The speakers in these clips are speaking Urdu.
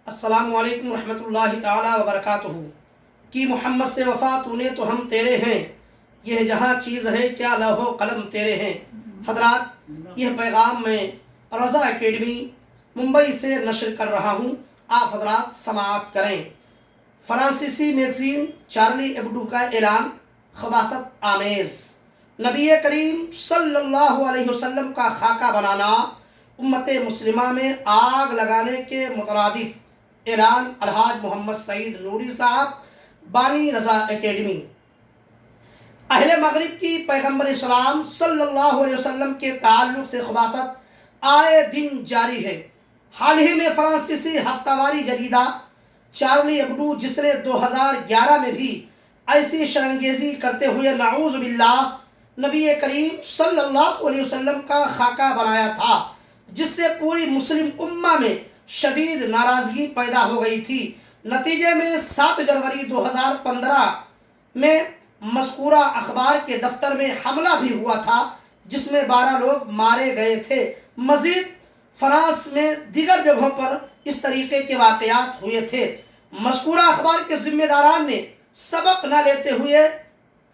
السلام علیکم ورحمۃ اللہ تعالی وبرکاتہ۔ کی محمد سے وفا تو نے تو ہم تیرے ہیں، یہ جہاں چیز ہے کیا لوح و قلم تیرے ہیں۔ حضرات، یہ پیغام میں رضا اکیڈمی ممبئی سے نشر کر رہا ہوں، آپ حضرات سماعت کریں۔ فرانسیسی میگزین چارلی ایبڈو کا اعلان خباثت آمیز: نبی کریم صلی اللہ علیہ وسلم کا خاکہ بنانا امت مسلمہ میں آگ لگانے کے مترادف۔ اعلان الحاج محمد سعید نوری صاحب، بانی رضا اکیڈمی۔ اہل مغرب کی پیغمبر اسلام صلی اللہ علیہ وسلم کے تعلق سے خباثت آئے دن جاری ہے۔ حال ہی میں فرانسیسی ہفتہ واری جریدہ چارلی ایبڈو، جس نے 2011 میں بھی ایسی شرانگیزی کرتے ہوئے نعوذ باللہ نبی کریم صلی اللہ علیہ وسلم کا خاکہ بنایا تھا، جس سے پوری مسلم امہ میں شدید ناراضگی پیدا ہو گئی تھی۔ نتیجے میں 7 جنوری 2015 میں مذکورہ اخبار کے دفتر میں حملہ بھی ہوا تھا، جس میں 12 لوگ مارے گئے تھے۔ مزید فرانس میں دیگر جگہوں پر اس طریقے کے واقعات ہوئے تھے۔ مذکورہ اخبار کے ذمہ داران نے سبق نہ لیتے ہوئے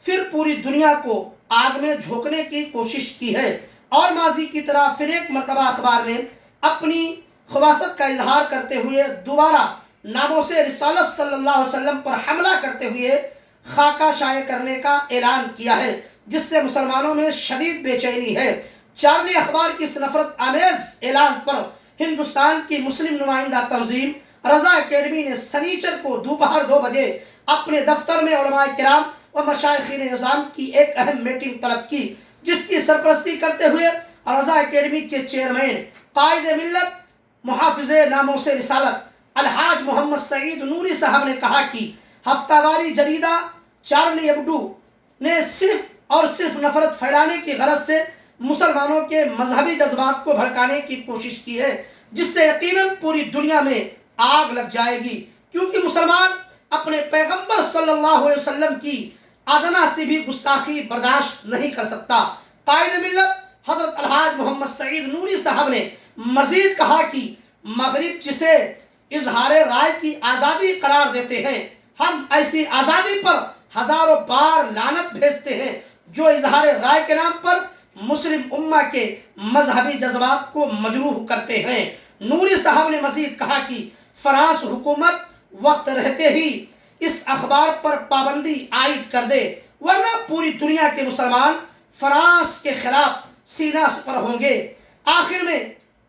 پھر پوری دنیا کو آگ میں جھونکنے کی کوشش کی ہے، اور ماضی کی طرح پھر ایک مرتبہ اخبار نے اپنی خباثت کا اظہار کرتے ہوئے دوبارہ ناموس رسالت صلی اللہ علیہ وسلم پر حملہ کرتے ہوئے خاکہ شائع کرنے کا اعلان کیا ہے، جس سے مسلمانوں میں شدید بے چینی ہے۔ چارلی اخبار کی اس نفرت آمیز اعلان پر ہندوستان کی مسلم نمائندہ تنظیم رضا اکیڈمی نے سنیچر کو دوپہر 2 بجے اپنے دفتر میں علماء کرام و مشائخین اعظام کی ایک اہم میٹنگ طلب کی، جس کی سرپرستی کرتے ہوئے رضا اکیڈمی کے چیئرمین قائد ملت محافظ ناموس رسالت الحاج محمد سعید نوری صاحب نے کہا کہ ہفتہ واری جریدہ چارلی ایبڈو نے صرف اور صرف نفرت پھیلانے کی غرض سے مسلمانوں کے مذہبی جذبات کو بھڑکانے کی کوشش کی ہے، جس سے یقیناً پوری دنیا میں آگ لگ جائے گی، کیونکہ مسلمان اپنے پیغمبر صلی اللہ علیہ وسلم کی ادنا سے بھی گستاخی برداشت نہیں کر سکتا۔ قائد ملت حضرت الحاج محمد سعید نوری صاحب نے مزید کہا کہ مغرب جسے اظہار رائے کی آزادی قرار دیتے ہیں، ہم ایسی آزادی پر ہزاروں بار لعنت بھیجتے ہیں جو اظہار رائے کے نام پر مسلم امہ کے مذہبی جذبات کو مجروح کرتے ہیں۔ نوری صاحب نے مزید کہا کہ فرانس حکومت وقت رہتے ہی اس اخبار پر پابندی عائد کر دے، ورنہ پوری دنیا کے مسلمان فرانس کے خلاف سینہ سپر ہوں گے۔ آخر میں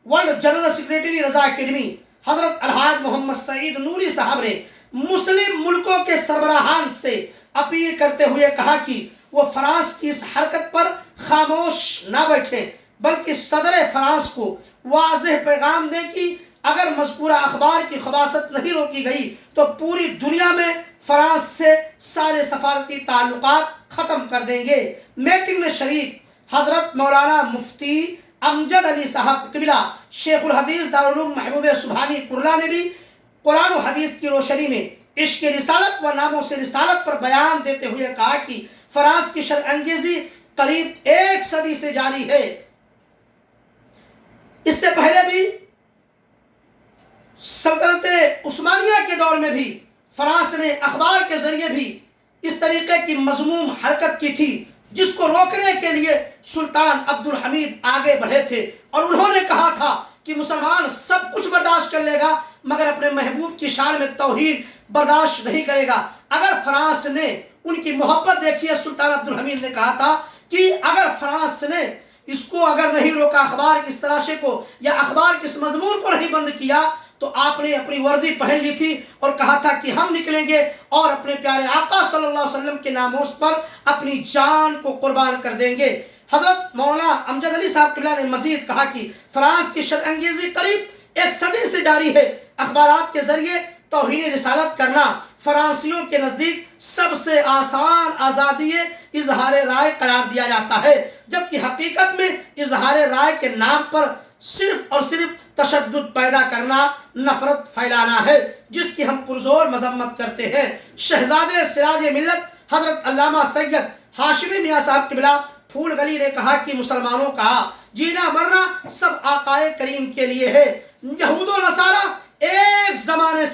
ورلڈ جنرل سیکریٹری رضا اکیڈمی حضرت الحاج محمد سعید نوری صاحب نے مسلم ملکوں کے سربراہان سے اپیل کرتے ہوئے کہا کہ وہ فرانس کی اس حرکت پر خاموش نہ بیٹھیں، بلکہ صدر فرانس کو واضح پیغام دیں کہ اگر مذکورہ اخبار کی خباثت نہیں روکی گئی تو پوری دنیا میں فرانس سے سارے سفارتی تعلقات ختم کر دیں گے۔ میٹنگ میں شریک حضرت مولانا مفتی امجد علی صاحب قبلہ شیخ الحدیث دارالعلوم محبوب سبحانی کرلا نے بھی قرآن و حدیث کی روشنی میں عشق رسالت و ناموس رسالت پر بیان دیتے ہوئے کہا کہ فرانس کی شر انگیزی قریب 1 صدی سے جاری ہے۔ اس سے پہلے بھی سلطنت عثمانیہ کے دور میں بھی فرانس نے اخبار کے ذریعے بھی اس طریقے کی مذموم حرکت کی تھی، جس کو روکنے کے لیے سلطان عبد الحمید آگے بڑھے تھے، اور انہوں نے کہا تھا کہ مسلمان سب کچھ برداشت کر لے گا مگر اپنے محبوب کی شان میں توہین برداشت نہیں کرے گا۔ اگر فرانس نے ان کی محبت دیکھی ہے، سلطان عبد الحمید نے کہا تھا کہ اگر فرانس نے اس کو اگر نہیں روکا، اخبار کی اس تلاشے کو یا اخبار کے اس مضمون کو نہیں بند کیا، تو آپ نے اپنی وردی پہن لی تھی اور کہا تھا کہ ہم نکلیں گے اور اپنے پیارے آقا صلی اللہ علیہ وسلم کے ناموس پر اپنی جان کو قربان کر دیں گے۔ حضرت مولانا امجد علی صاحب قبلہ نے مزید کہا کہ فرانس کی شر انگیزی قریب 1 صدی سے جاری ہے۔ اخبارات کے ذریعے توہین رسالت کرنا فرانسیوں کے نزدیک سب سے آسان آزادی اظہار رائے قرار دیا جاتا ہے، جبکہ حقیقت میں اظہار رائے کے نام پر صرف اور صرف تشدد پیدا کرنا، نفرت پھیلانا ہے، جس کی ہم پرزور مذمت کرتے ہیں۔ شہزادے سراج ملت حضرت علامہ سید ہاشمی میاں صاحب قبلہ پھول گلی نے کہا کہ مسلمانوں کا جینا مرنا سب آقائے کریم کے لیے ہے۔ یہود و نصارہ ایک زمانے